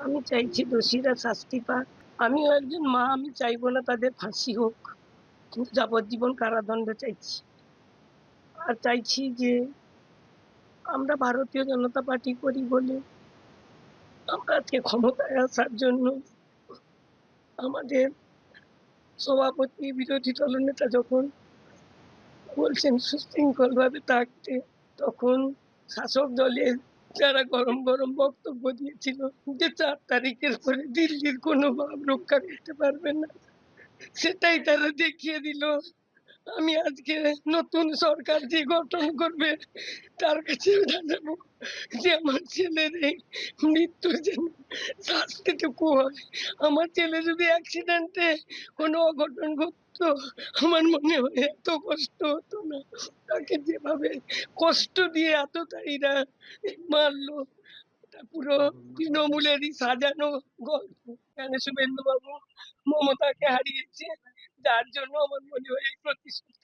আমি চাইছি দোষীরা শাস্তি পাক। আমিও একজন মা, আমি চাইবো না তাদের ফাঁসি হোক, কিন্তু যাবজ্জীবন কারাদণ্ড চাইছি। আর চাইছি যে আমরা ভারতীয় জনতা পার্টি করি বলে আমরা আজকে ক্ষমতায় আসার জন্য আমাদের সভাপতি বিরোধী দলনেতা যখন বলছেন সুশৃঙ্খল ভাবে থাকতে, তখন শাসক দলের যারা গরম গরম বক্তব্য দিয়েছিল যে 4 তারিখের পরে দিল্লির কোনো ভাব রক্ষা করতে পারবে না, সেটাই তারা দেখিয়ে দিল। আমি আজকে নতুন সরকার যে গঠন করবে তার কাছে জানাবো যে আমার ছেলের এই মৃত্যুর জন্য শাস্তিটুকু হয়। আমার ছেলে যদি অ্যাক্সিডেন্টে কোনো অঘটন ঘটতো, আমার মনে হয় এত কষ্ট হতো না। তাকে যেভাবে কষ্ট দিয়ে এতটাইরা মারলো, এটা পুরো তৃণমূলেরই সাজানো গল্প। কেন শুভেন্দু বাবু মমতাকে হারিয়েছে, যার জন্য আমার মনে হয় এই প্রতিশোধ